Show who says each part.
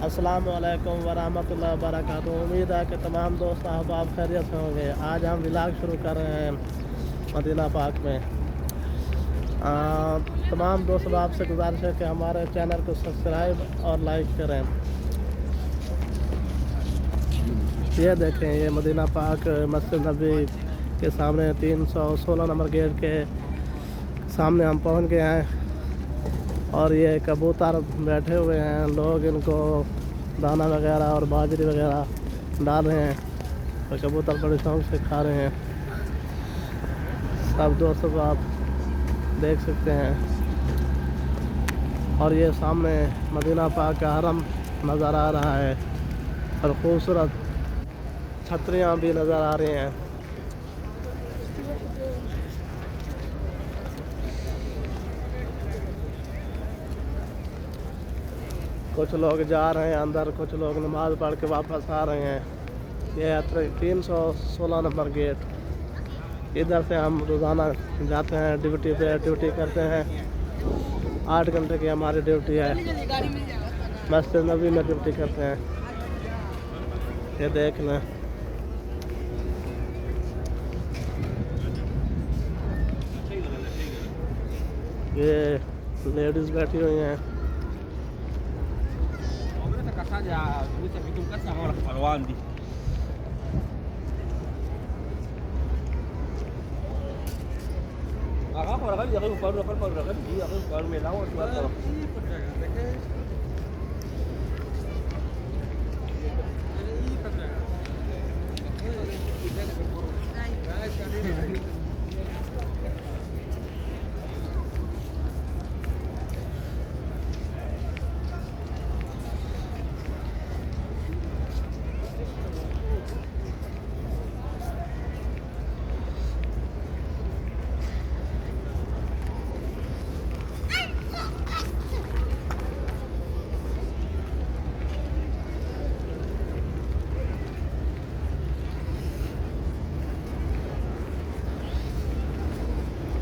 Speaker 1: अस्सलाम वालेकुम वरहमतुल्लाहि वबरकातुहू। उम्मीद है कि तमाम दोस्त अहबाब खैरियत से होंगे। आज हम व्लॉग शुरू कर रहे हैं मदीना पाक में। तमाम दोस्त अहबाब से गुजारिश है कि हमारे चैनल को सब्सक्राइब और लाइक करें। ये देखें, ये मदीना पाक मस्जिद नबी के सामने 316 नंबर गेट के सामने हम पहुंच गए हैं। और ये कबूतर बैठे हुए हैं, लोग इनको दाना वगैरह और बाजरी वगैरह डाल रहे हैं और कबूतर बड़े शौक से खा रहे हैं। सब दोस्तों आप देख सकते हैं। और ये सामने मदीना पाक का हरम नज़र आ रहा है और खूबसूरत छतरियाँ भी नज़र आ रही हैं। कुछ लोग जा रहे हैं अंदर, कुछ लोग नमाज़ पढ़ के वापस आ रहे हैं। ये है 316 नंबर गेट। इधर से हम रोज़ाना जाते हैं ड्यूटी पे, ड्यूटी करते हैं। 8 घंटे की हमारी ड्यूटी है। मस्जिद नबी में ड्यूटी करते हैं। ये देख लें, ये लेडीज़ बैठी हुई हैं।